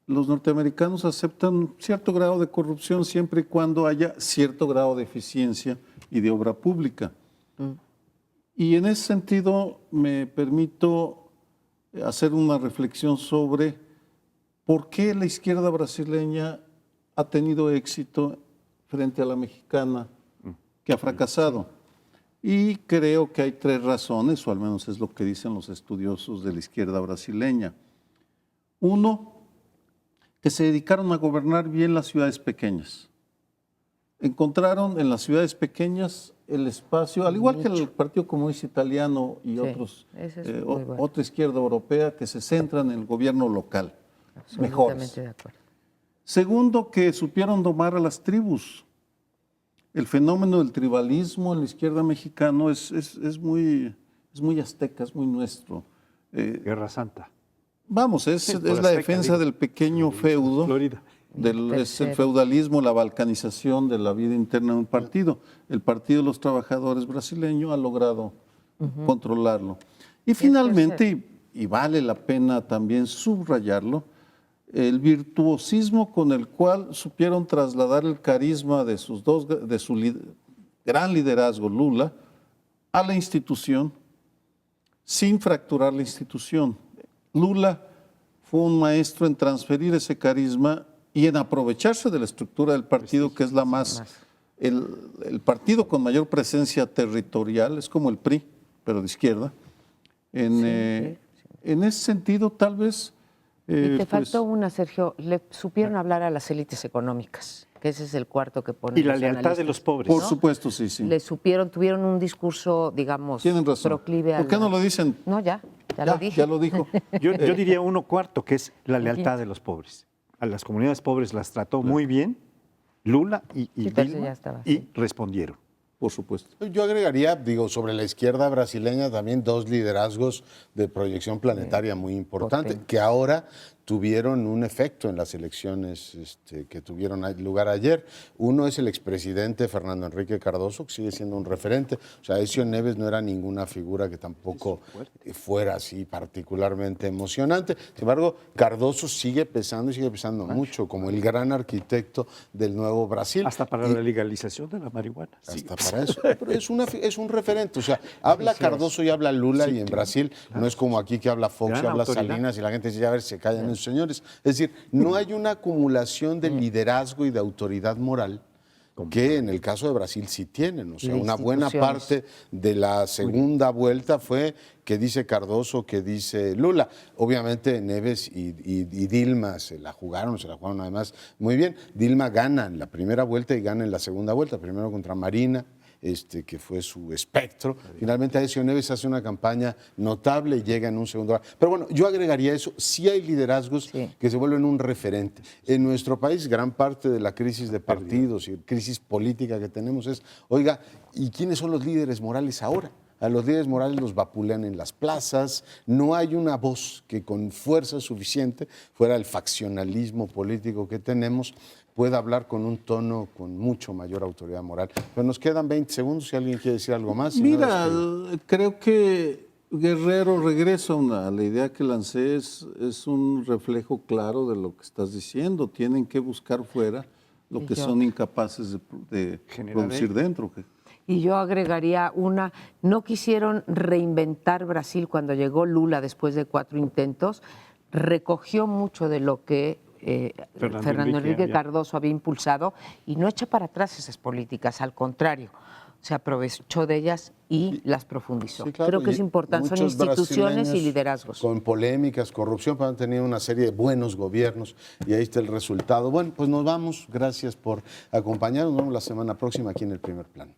los norteamericanos aceptan cierto grado de corrupción siempre y cuando haya cierto grado de eficiencia y de obra pública. Y en ese sentido me permito hacer una reflexión sobre por qué la izquierda brasileña ha tenido éxito frente a la mexicana, que ha fracasado. Y creo que hay 3 razones, o al menos es lo que dicen los estudiosos de la izquierda brasileña. Uno, que se dedicaron a gobernar bien las ciudades pequeñas. Encontraron en las ciudades pequeñas el espacio, al igual que el Partido Comunista Italiano y otros, otra izquierda europea, que se centran en el gobierno local. Mejores. De acuerdo. Segundo, que supieron domar a las tribus. El fenómeno del tribalismo en la izquierda mexicana es muy azteca, es muy nuestro. Guerra Santa. Vamos, es la defensa del pequeño feudo. Florida. Es el feudalismo, la balcanización de la vida interna de un partido. El Partido de los Trabajadores brasileño ha logrado controlarlo. Y finalmente, y vale la pena también subrayarlo, virtuosismo con el cual supieron trasladar el carisma de su gran liderazgo, Lula, a la institución sin fracturar la institución. Lula fue un maestro en transferir ese carisma y en aprovecharse de la estructura del partido, que es el partido con mayor presencia territorial, es como el PRI, pero de izquierda. En ese sentido, tal vez... y te faltó una, Sergio, le supieron hablar a las élites económicas, que ese es el cuarto que ponen. Y la lealtad de los pobres. Por supuesto, sí. Tuvieron un discurso, digamos, tienen razón. proclive a... ¿Por qué no lo dicen? No, ya lo dije. Ya lo dijo. Yo diría 1/4, que es la lealtad de los pobres. A las comunidades pobres las trató muy bien Lula y Dilma, y respondieron. Por supuesto. Yo agregaría, sobre la izquierda brasileña también 2 liderazgos de proyección planetaria muy importantes, que ahora tuvieron un efecto en las elecciones que tuvieron lugar ayer. Uno es el expresidente Fernando Henrique Cardoso, que sigue siendo un referente. O sea, Aécio Neves no era ninguna figura que tampoco fuera así particularmente emocionante. Sin embargo, Cardoso sigue pesando mucho como el gran arquitecto del nuevo Brasil. Hasta para la legalización de la marihuana. Hasta para eso. Pero es un referente. O sea, habla Cardoso y habla Lula, y en Brasil no es como aquí que habla Fox y habla Salinas y la gente dice, a ver, se callan esos señores. Es decir, no hay una acumulación de liderazgo y de autoridad moral que en el caso de Brasil sí tienen. O sea, De una buena instituciones. parte de la segunda vuelta fue que dice Cardoso, que dice Lula. Obviamente Neves y Dilma se la jugaron además muy bien. Dilma gana en la primera vuelta y gana en la segunda vuelta, primero contra Marina, que fue su espectro. Finalmente Aécio Neves hace una campaña notable y llega en un segundo lugar. Pero bueno, yo agregaría eso, sí hay liderazgos que se vuelven un referente. En nuestro país, gran parte de la crisis de partidos y crisis política que tenemos es, oiga, ¿y quiénes son los líderes morales ahora? A los líderes morales los vapulean en las plazas, no hay una voz que con fuerza suficiente, fuera el faccionalismo político que tenemos, pueda hablar con un tono con mucho mayor autoridad moral. Pero nos quedan 20 segundos si alguien quiere decir algo más. Mira, creo que Guerrero, regreso a la idea que lancé, es un reflejo claro de lo que estás diciendo. Tienen que buscar fuera lo que son incapaces de producir dentro. Y yo agregaría no quisieron reinventar Brasil cuando llegó Lula después de 4 intentos, recogió mucho de lo que Fernando Enrique Cardoso había impulsado y no echa para atrás esas políticas, al contrario, se aprovechó de ellas y las profundizó. Sí, claro. Creo que es importante, son instituciones y liderazgos. Con polémicas, corrupción, pero han tenido una serie de buenos gobiernos y ahí está el resultado. Bueno, pues nos vamos, gracias por acompañarnos, nos vemos la semana próxima aquí en El Primer Plano.